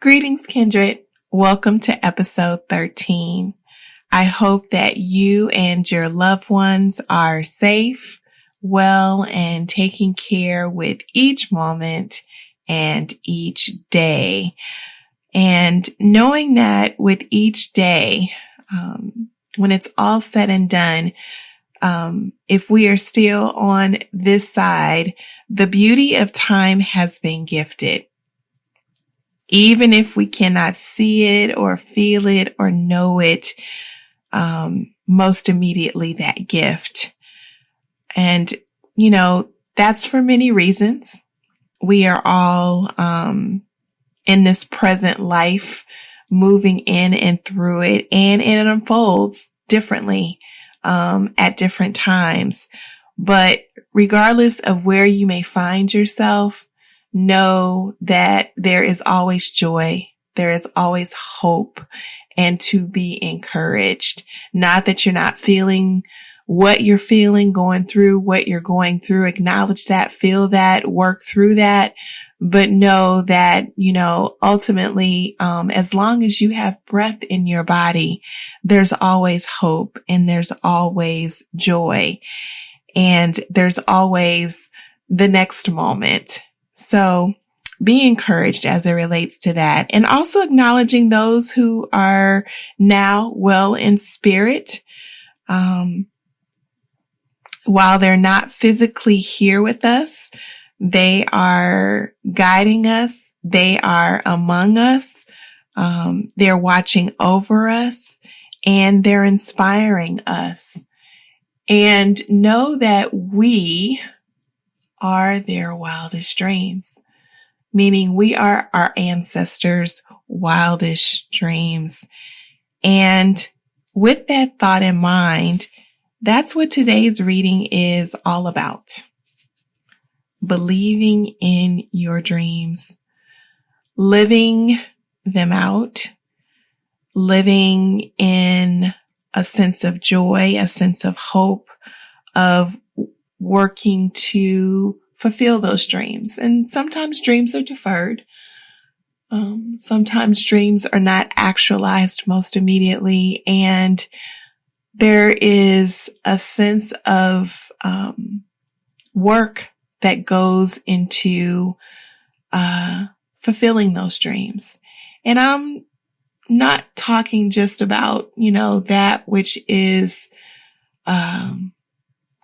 Greetings, kindred. Welcome to episode 13. I hope that you and your loved ones are safe, well, and taking care with each moment and each day. And knowing that with each day, when it's all said and done, if we are still on this side, the beauty of time has been gifted. Even if we cannot see it or feel it or know it, most immediately that gift. And, that's for many reasons. We are all in this present life, moving in and through it, and it unfolds differently at different times. But regardless of where you may find yourself, know that there is always joy. There is always hope, and to be encouraged. Not that you're not feeling what you're feeling, going through what you're going through. Acknowledge that, feel that, work through that. But know that, ultimately, as long as you have breath in your body, there's always hope and there's always joy. And there's always the next moment. So be encouraged as it relates to that, and also acknowledging those who are now well in spirit. While they're not physically here with us, they are guiding us. They are among us. They're watching over us, and they're inspiring us. And know that we are their wildest dreams, meaning we are our ancestors' wildest dreams. And with that thought in mind, that's what today's reading is all about. Believing in your dreams, living them out, living in a sense of joy, a sense of hope, of working to fulfill those dreams. And sometimes dreams are deferred. Sometimes dreams are not actualized most immediately. And there is a sense of work that goes into fulfilling those dreams. And I'm not talking just about, that which is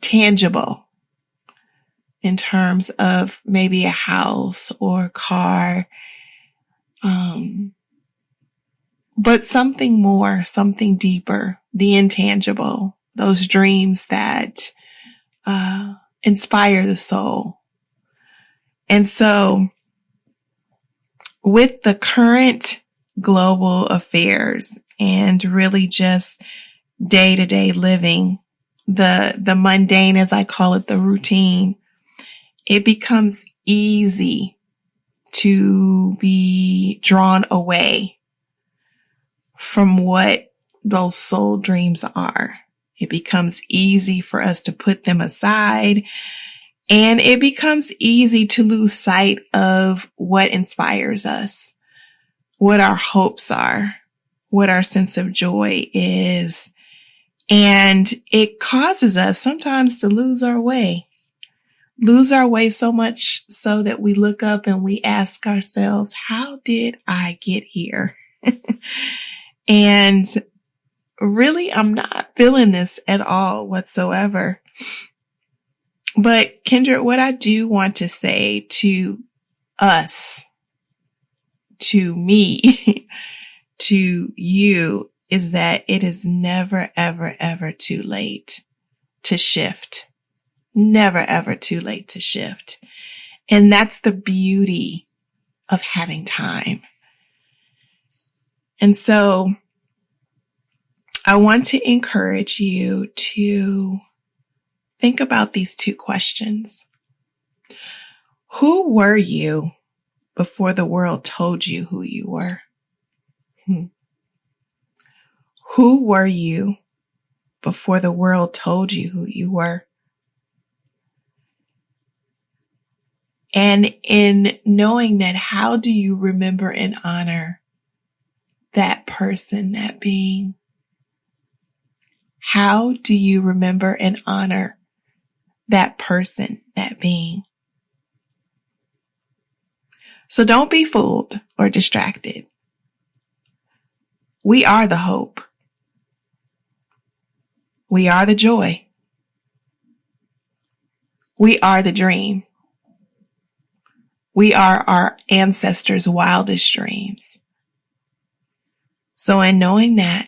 tangible in terms of maybe a house or a car, but something more, something deeper, the intangible, those dreams that inspire the soul. And so with the current global affairs and really just day-to-day living, the mundane, as I call it, the routine, it becomes easy to be drawn away from what those soul dreams are. It becomes easy for us to put them aside, and it becomes easy to lose sight of what inspires us, what our hopes are, what our sense of joy is. And it causes us sometimes to lose our way so much so that we look up and we ask ourselves, how did I get here? And really, I'm not feeling this at all whatsoever. But Kendra, what I do want to say to us, to me, to you, is that it is never, ever, ever too late to shift. Never, ever too late to shift. And that's the beauty of having time. And so I want to encourage you to think about these two questions. Who were you before the world told you who you were? Who were you before the world told you who you were? And in knowing that, how do you remember and honor that person, that being? How do you remember and honor that person, that being? So don't be fooled or distracted. We are the hope. We are the joy. We are the dream. We are our ancestors' wildest dreams. So in knowing that,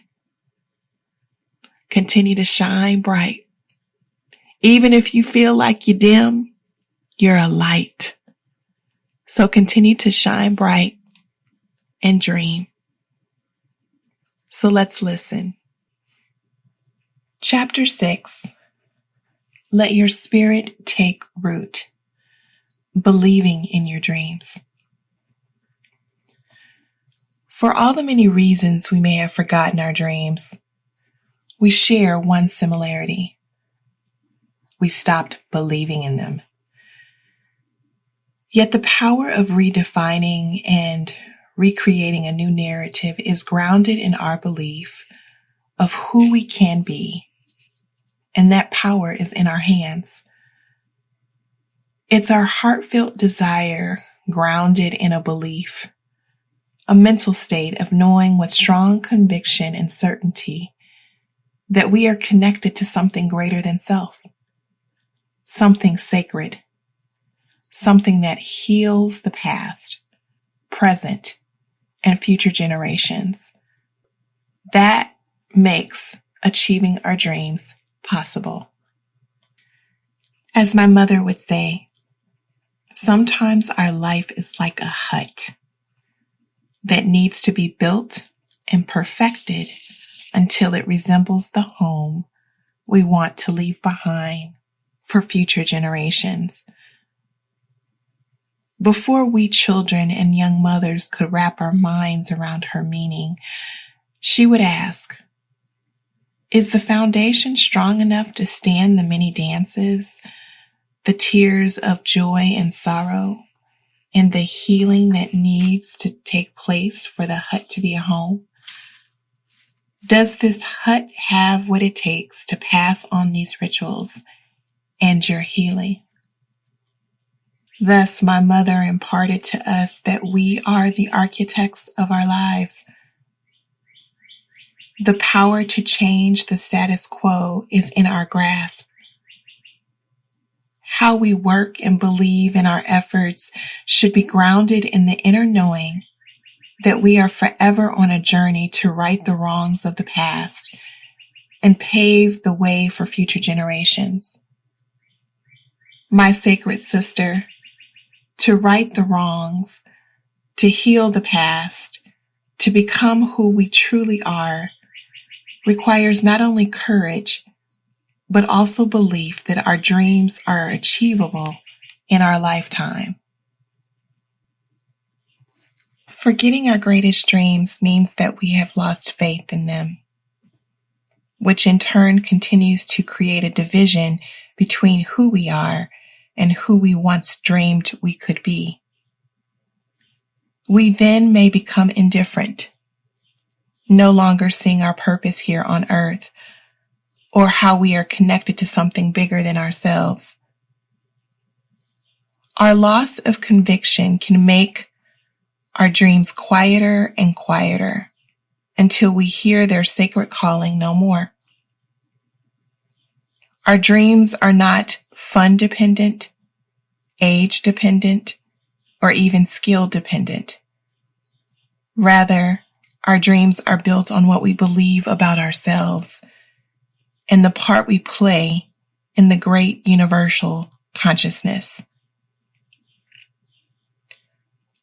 continue to shine bright. Even if you feel like you're dim, you're a light. So continue to shine bright and dream. So let's listen. Chapter 6. Let your spirit take root. Believing in your dreams. For all the many reasons we may have forgotten our dreams, we share one similarity. We stopped believing in them. Yet the power of redefining and recreating a new narrative is grounded in our belief of who we can be, and that power is in our hands. It's our heartfelt desire grounded in a belief, a mental state of knowing with strong conviction and certainty that we are connected to something greater than self, something sacred, something that heals the past, present, and future generations. That makes achieving our dreams possible. As my mother would say, sometimes our life is like a hut that needs to be built and perfected until it resembles the home we want to leave behind for future generations. Before we children and young mothers could wrap our minds around her meaning, she would ask, is the foundation strong enough to stand the many dances, the tears of joy and sorrow, and the healing that needs to take place for the hut to be a home? Does this hut have what it takes to pass on these rituals and your healing? Thus, my mother imparted to us that we are the architects of our lives. The power to change the status quo is in our grasp. How we work and believe in our efforts should be grounded in the inner knowing that we are forever on a journey to right the wrongs of the past and pave the way for future generations. My sacred sister, to right the wrongs, to heal the past, to become who we truly are, requires not only courage, but also belief that our dreams are achievable in our lifetime. Forgetting our greatest dreams means that we have lost faith in them, which in turn continues to create a division between who we are and who we once dreamed we could be. We then may become indifferent, no longer seeing our purpose here on earth, or how we are connected to something bigger than ourselves. Our loss of conviction can make our dreams quieter and quieter until we hear their sacred calling no more. Our dreams are not fun dependent, age dependent, or even skill dependent. Rather, our dreams are built on what we believe about ourselves and the part we play in the great universal consciousness.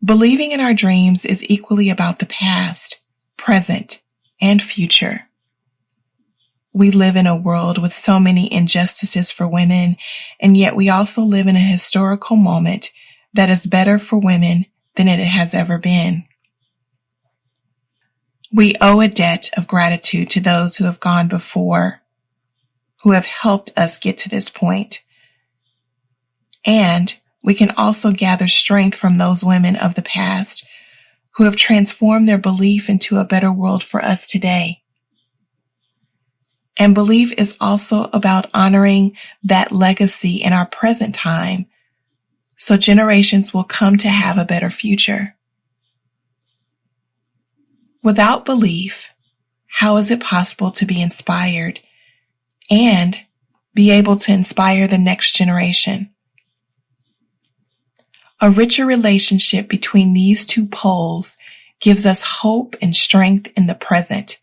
Believing in our dreams is equally about the past, present, and future. We live in a world with so many injustices for women, and yet we also live in a historical moment that is better for women than it has ever been. We owe a debt of gratitude to those who have gone before, who have helped us get to this point. And we can also gather strength from those women of the past who have transformed their belief into a better world for us today. And belief is also about honoring that legacy in our present time so generations will come to have a better future. Without belief, how is it possible to be inspired and be able to inspire the next generation? A richer relationship between these two poles gives us hope and strength in the present,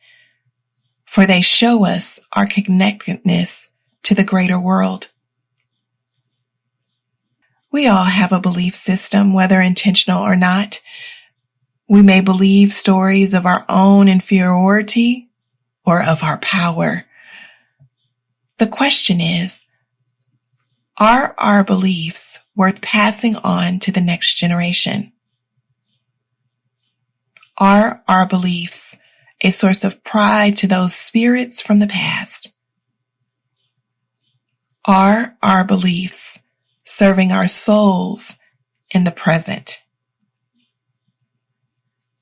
for they show us our connectedness to the greater world. We all have a belief system, whether intentional or not. We may believe stories of our own inferiority or of our power. The question is, are our beliefs worth passing on to the next generation? Are our beliefs a source of pride to those spirits from the past? Are our beliefs serving our souls in the present?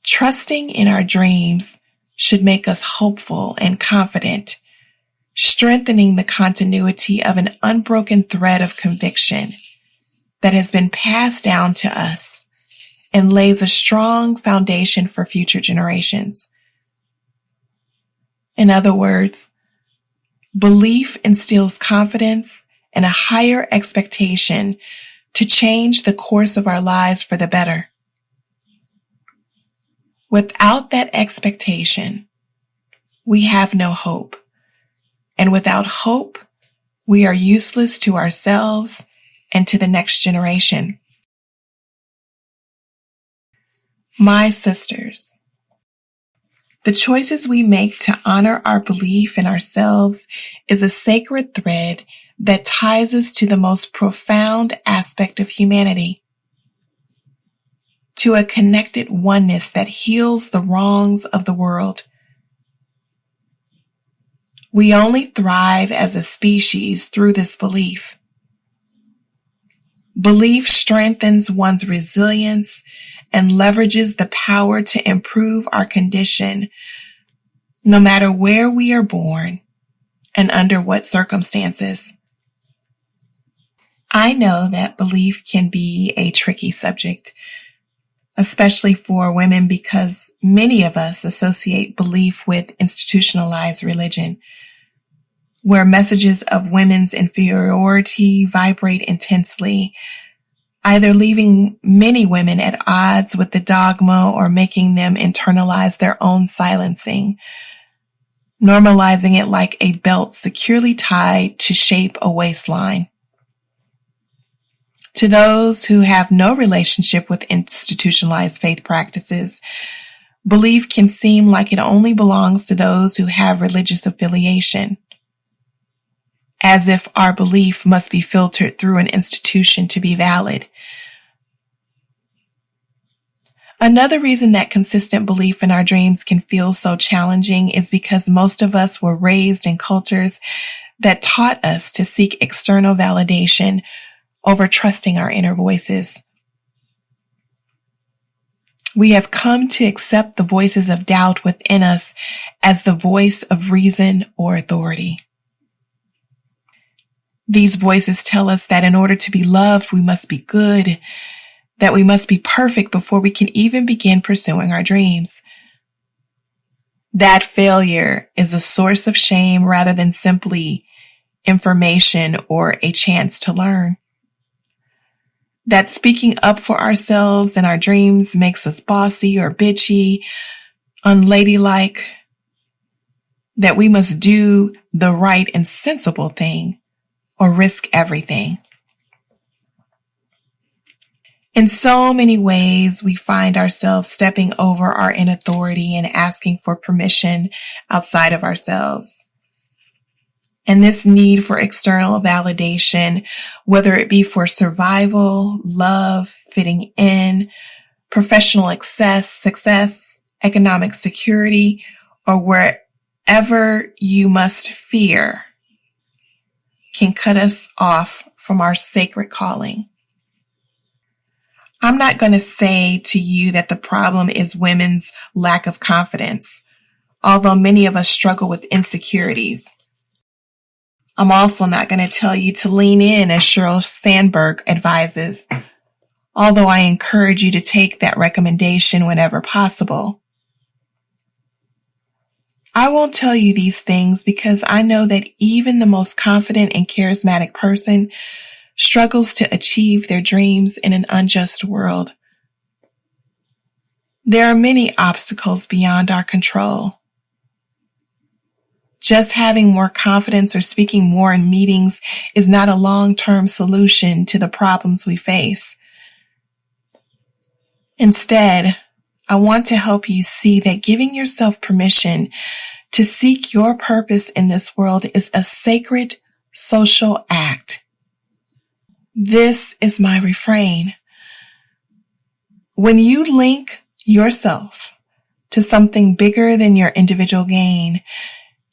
Trusting in our dreams should make us hopeful and confident, strengthening the continuity of an unbroken thread of conviction that has been passed down to us and lays a strong foundation for future generations. In other words, belief instills confidence and a higher expectation to change the course of our lives for the better. Without that expectation, we have no hope. And without hope, we are useless to ourselves and to the next generation. My sisters, the choices we make to honor our belief in ourselves is a sacred thread that ties us to the most profound aspect of humanity, to a connected oneness that heals the wrongs of the world. We only thrive as a species through this belief. Belief strengthens one's resilience and leverages the power to improve our condition, no matter where we are born and under what circumstances. I know that belief can be a tricky subject, especially for women, because many of us associate belief with institutionalized religion, where messages of women's inferiority vibrate intensely, either leaving many women at odds with the dogma or making them internalize their own silencing, normalizing it like a belt securely tied to shape a waistline. To those who have no relationship with institutionalized faith practices, belief can seem like it only belongs to those who have religious affiliation, as if our belief must be filtered through an institution to be valid. Another reason that consistent belief in our dreams can feel so challenging is because most of us were raised in cultures that taught us to seek external validation over trusting our inner voices. We have come to accept the voices of doubt within us as the voice of reason or authority. These voices tell us that in order to be loved, we must be good, that we must be perfect before we can even begin pursuing our dreams. That failure is a source of shame rather than simply information or a chance to learn. That speaking up for ourselves and our dreams makes us bossy or bitchy, unladylike, that we must do the right and sensible thing or risk everything. In so many ways, we find ourselves stepping over our inner authority and asking for permission outside of ourselves. And this need for external validation, whether it be for survival, love, fitting in, professional success, economic security, or wherever you must fear, can cut us off from our sacred calling. I'm not going to say to you that the problem is women's lack of confidence, although many of us struggle with insecurities. I'm also not going to tell you to lean in, as Sheryl Sandberg advises, although I encourage you to take that recommendation whenever possible. I won't tell you these things because I know that even the most confident and charismatic person struggles to achieve their dreams in an unjust world. There are many obstacles beyond our control. Just having more confidence or speaking more in meetings is not a long-term solution to the problems we face. Instead, I want to help you see that giving yourself permission to seek your purpose in this world is a sacred social act. This is my refrain. When you link yourself to something bigger than your individual gain,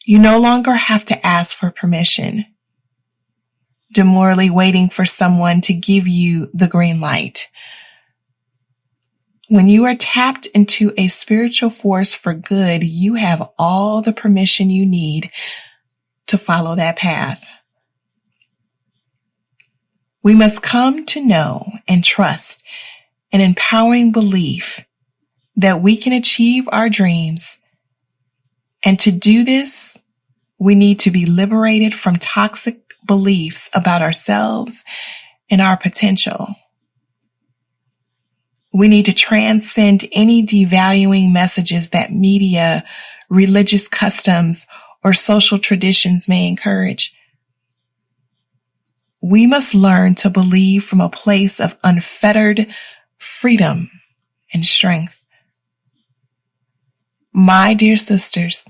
you no longer have to ask for permission, demurely waiting for someone to give you the green light. When you are tapped into a spiritual force for good, you have all the permission you need to follow that path. We must come to know and trust an empowering belief that we can achieve our dreams. And to do this, we need to be liberated from toxic beliefs about ourselves and our potential. We need to transcend any devaluing messages that media, religious customs, or social traditions may encourage. We must learn to believe from a place of unfettered freedom and strength. My dear sisters,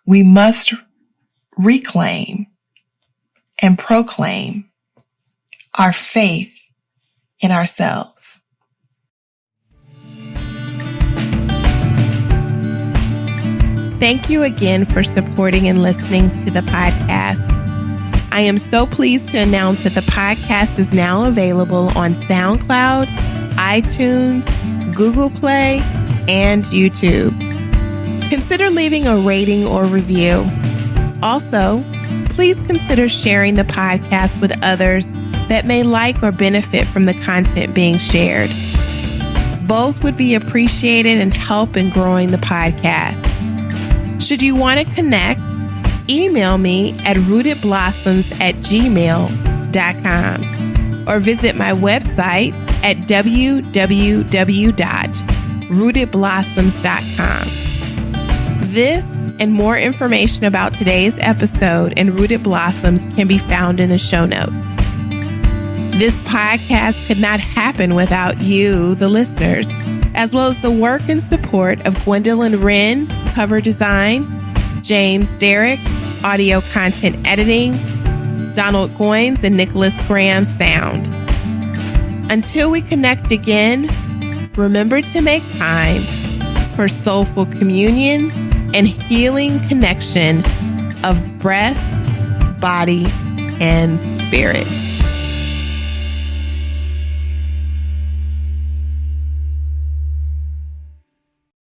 we must reclaim and proclaim our faith in ourselves. Thank you again for supporting and listening to the podcast. I am so pleased to announce that the podcast is now available on SoundCloud, iTunes, Google Play, and YouTube. Consider leaving a rating or review. Also, please consider sharing the podcast with others that may like or benefit from the content being shared. Both would be appreciated and help in growing the podcast. Should you want to connect, email me at rootedblossoms@gmail.com or visit my website at www.rootedblossoms.com. This and more information about today's episode and Rooted Blossoms can be found in the show notes. This podcast could not happen without you, the listeners, as well as the work and support of Gwendolyn Wren, cover design, James Derrick, audio content editing, Donald Goines and Nicholas Graham, sound. Until we connect again, remember to make time for soulful communion and healing connection of breath, body, and spirit.